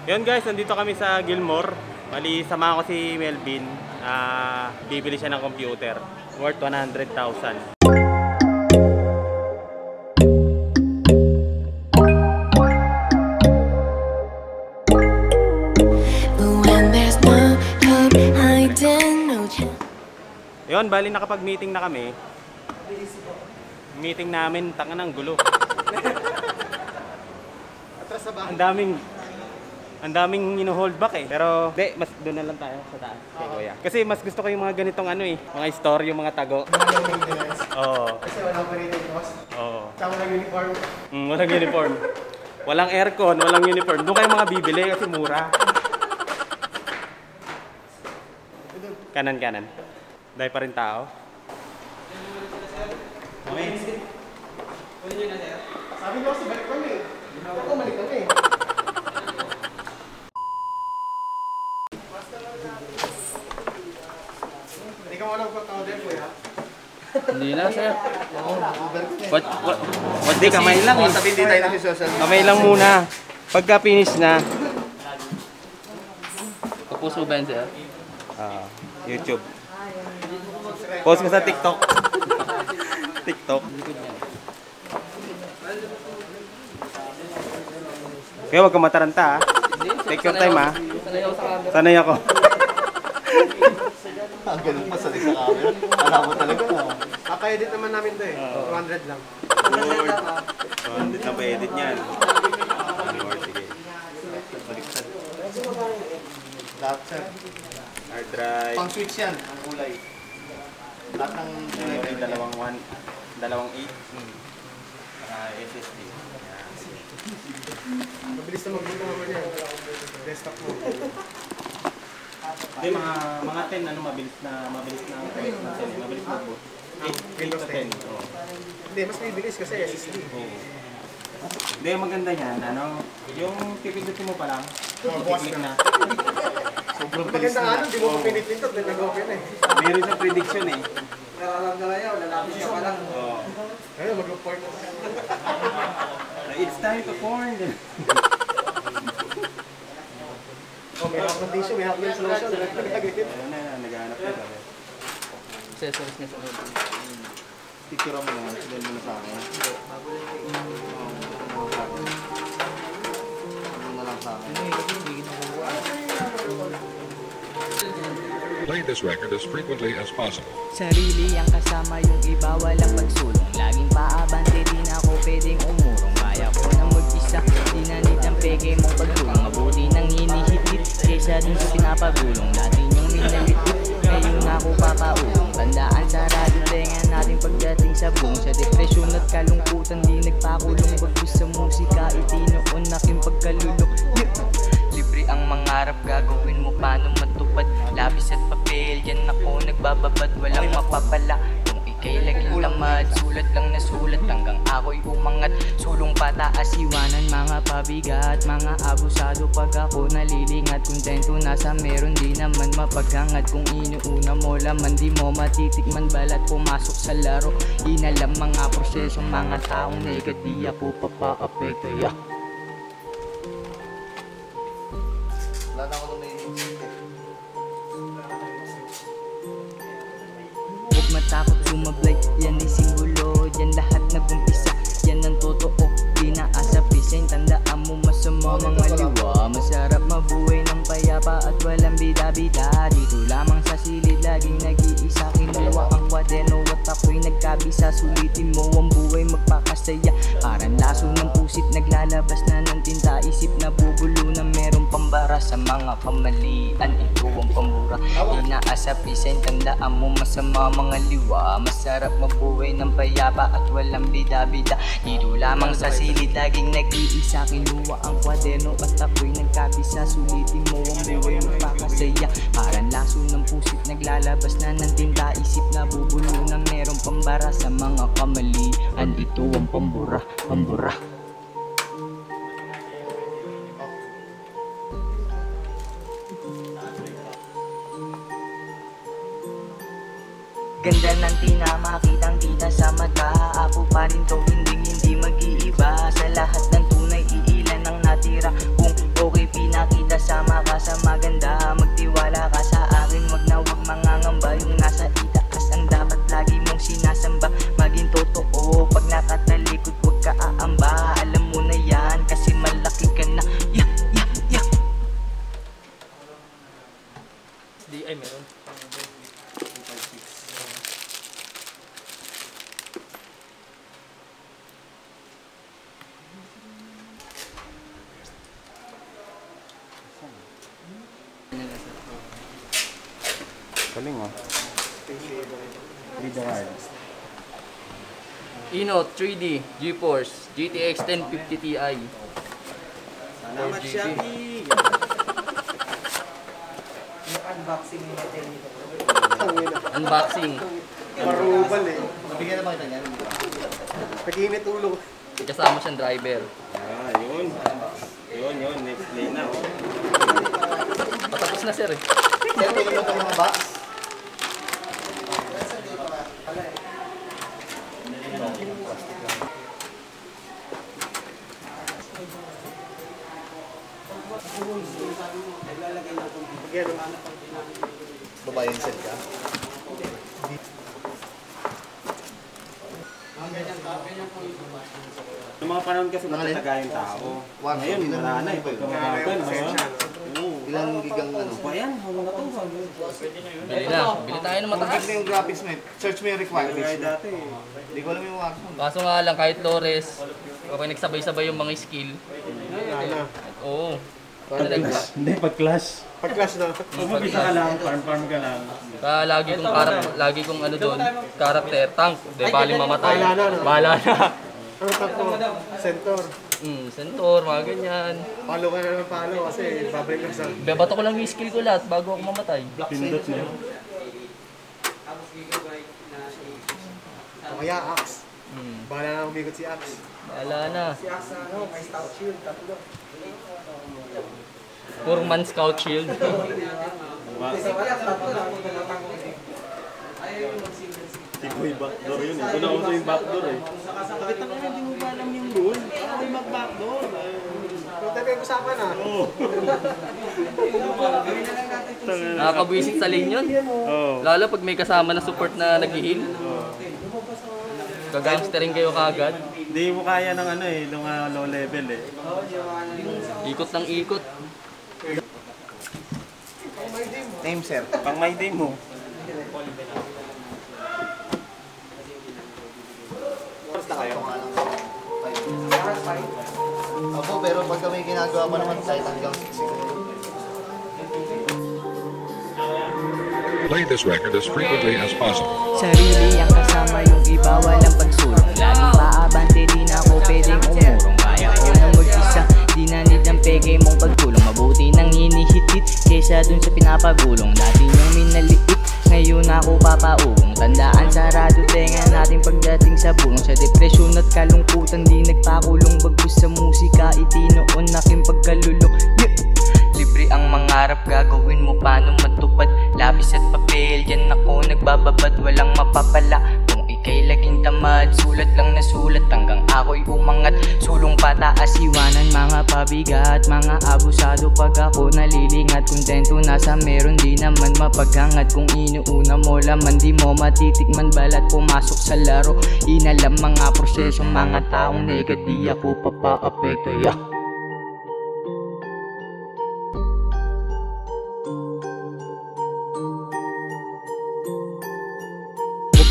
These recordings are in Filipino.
Yun guys, nandito kami sa Gilmore. Bali, samahan ko si Melvin. Bibili siya ng computer worth 100,000. Yun, bali nakapag-meeting na kami. Meeting namin, tanga ng gulo. Atras sa bahay. Ang daming ino-hold back eh. Pero, di, mas doon na lang tayo sa taas. Kay Kuya. Kasi mas gusto ko yung mga ganitong ano eh. Mga store, yung mga tago. Oo. Kasi walang operating cost. Oo. Tsaka walang uniform. Walang uniform. Walang aircon, walang uniform. Doon kayo mga bibili kasi mura. Kanan. Dahil pa rin tao. Okay. Sabi niyo kasi balik kami. Ako balik kami. Hindi ka walang pagka-order ko ya? Hindi na, sir. Di, kamay lang eh. Sabi hindi tayo nagsisocial. Kamay lang muna. Pagka finish na. Kapuso ba yun, sir? YouTube. Post ko sa TikTok. TikTok. Kaya huwag kang mataranta ha. Take your time ha. Sanay ako sa camera. Sanay ako. Ang ganun pa sa camera. Alam mo talaga. Kaka-edit naman namin to eh. 200 lang. Hindi na pa edit niyan. Sige. Baliktad. Lahat sir. Hard drive. Pang switch yan. Ang kulay. Lahat ng Memory, dalawang 8. SSD. mabilis na magbuto naman yan. Desktop mo. Hindi, mga 10 ano mabilis na mabilis na boot. 8 to 10. Oo. Hindi, mas bibilis kasi SSD. Oo. Hindi, maganda yan. Ano, yung pipindutin mo pa lang, i-click na. Sobrang bilis Maganda nga na. ano, di mo pinit-pinit ito, nag-open na eh. Meron sa prediction eh. Alam na ngayon, lalapit ka pa lang. Oo. Ayun, mag-report na. It's time to porn. Oh, may half condition, may half solution. Ayun na, naghahanap na kami. Accessories niya sa loob. Picture mo na, send mo na sa akin. Ano na lang sa akin. Play this record as frequently as possible. Sarili ang kasama, yung iba walang pagsulong. Laging paabante, di na ako pwedeng umurong. Kaya ko na mag-isa, di na need ang peke mong pagtulong. Mabuti nang hinihit-hit, kesa dun sa pinapagulong. Dati niyong minalitit, ngayon ako papaulong. Tandaan sa radyo, tengan natin pagdating sa buong. Sa depresyon at kalungkutan, di nagpakulong. Bagkus sa musika, itinoon aking pagkalulong. Libre ang mangarap, gagawin mo paano matupad. Labis at papel, yan ako nagbababad. Walang mapapala kung ika'y laging tamad. Sulat lang na sulat hanggang ako'y umangat. Sulong pataas, iwanan mga pabigat. Mga abusado pag ako nalilingat. Kontento nasa meron, di naman mapaghangat. Kung inuuna mo laman, di mo matitikman. Balat pumasok sa laro, inalam mga prosesong mga taong negat. Di ako papaapekto, yeah. Wala na ako nung nainisip eh. Huwag matakot sumablay, yan ay simbolo. Yan lahat nag-umpisa, yan ang totoo. Di naasa pisain, tandaan mo masama mga liwa. Masarap mabuhay ng payapa at walang bida-bida. Dito lamang sa silid, laging nag-iisa. Kinuha ang kwaderno at ako'y nagkabisa. Sulitin mo ang buhay, magpakasaya. Parang laso ng pusit, naglalabas na ng tinta. Isip na bubulo na merong pambara sa mga kamalian. Ito ang pambura, di naasa pisain, tandaan mo masama mga liwa. Masarap mabuhay ng payapa at walang bida-bida. Dito lamang sa silid, laging nag-iisa. Kinuha ang kwaderno at ako'y nagkabisa. Sulitin mo ang buhay, magpakasaya. Parang laso ng pusit, naglalabas na ng tinta. Isip na bubulo na merong pambara sa mga kamalian. Ito ang pambura, pambura. Ganda ng tina, makitang kita sa mata. Apo pa rin to, hindi mag-iiba. Sa lahat ng tunay, iilan ang natira. Kung okay pinakita Galing oh. Read the card. Ino 3D GeForce GTX 1050 Ti. Salamat, Shaki! Unboxing. Marubal eh. Nabigyan na ba kita niyan? Nag-init ulo. Kasama siyang driver. Ah, yun. Yun. Next play na oh. Patapos na sir eh. Sir, pwede mo ito mga box? Babayan set ka? Yung mga panahon kasi matataga yung tao. Ngayon, wala na eh. Pagkamabagal, Ilang gigang ano? ba yan? Hawang na to. Bili na. Bili tayo ng mataas. Ano yung graphics mo eh? Search mo yung requirements. Kaya dati eh. Hindi ko alam yung workshop. Kaso nga lang kahit Flores, okay nagsabay-sabay yung mga skill. Ano? Oo. Hindi, pag-clash. Pag-clash na. Pag-umpisa ka lang, farm ka lang. Kaya lagi kong ano doon, karakter, tank. Di bali mamatay. Bahala na, no? Bahala na. Ano takbo? Center. Sentor, mga ganyan. Palo ka na ng palo kasi babalik ka sa... Bebato ko lang yung skill ko lahat bago ako mamatay. Pindot na. O kaya Axe. Bahala na umigot si Axe. Bahala na. Si Axe ano, may stout shield, tatlo. Puro man scout shield. Tikoy backdoor yun eh. Doon ako yung backdoor eh. Bakit ang hindi mo ba alam yung rule? Ako yung mag-backdoor. Pero tayo pinag-usapan ah. Oo. Nakakabwisit sa lane yun. Oo. Lalo pag may kasama na support na nag-heal. Gagangstering kayo kagad. Hindi mo kaya ng ano eh, ng low level eh. Ikot ng ikot. Name sir. Pang my day mo. Basta kayo. Opo, pero pagka may ginagawa pa naman tayo hanggang 6 siguro. Play this record as frequently as possible. Sarili ang kasama yung iba walang pagsulong. Laging paabante di na ako pwedeng umurong. Kaya ko na mag-isa, di na need ang peke mong pagtulong. Mabuti nang hinihitit kesa dun sa pinapagulong. Dati yung minaliit, ngayon ako papaugong. Tandaan sarado tenga natin pagdating sa bulong. Sa depresyon at kalungkutan di nagpakulong. Bagkus sa musika itinoon aking pagkalulong. Libre ang mangarap, gagawin mo paano matupad. Lapis at papel, yan ako nagbababad, walang mapapala. Kung ika'y laging tamad, sulat lang na sulat hanggang ako'y umangat. Sulong pataas, iwanan mga pabigat, mga abusado pag ako nalilingat. Kontento nasa meron, di naman mapaghangat. Kung inuuna mo laman, di mo matitikman. Balat pumasok sa laro, inalam mga prosesong mga taong nega, di ako papaapekto.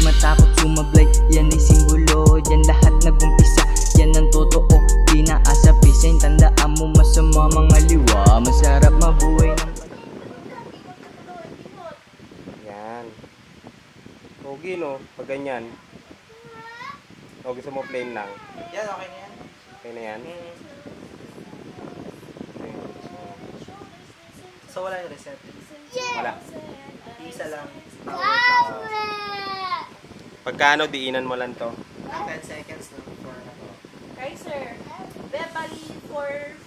Matakot sumablay, yan ay simbolo. Yan lahat nagumpisa, yan ang totoo. Di naasa pisain, tandaan mo masama mga liwa. Masarap mabuhay ng... Yan. Pogi no, pag ganyan. O gusto mo plain lang? Yan, okay na yan. Okay na yan? Okay. So wala yung reset. Wala. Isa lang. Pagkano diinan mo lang to? 10 seconds na. Kaiser, Bebali for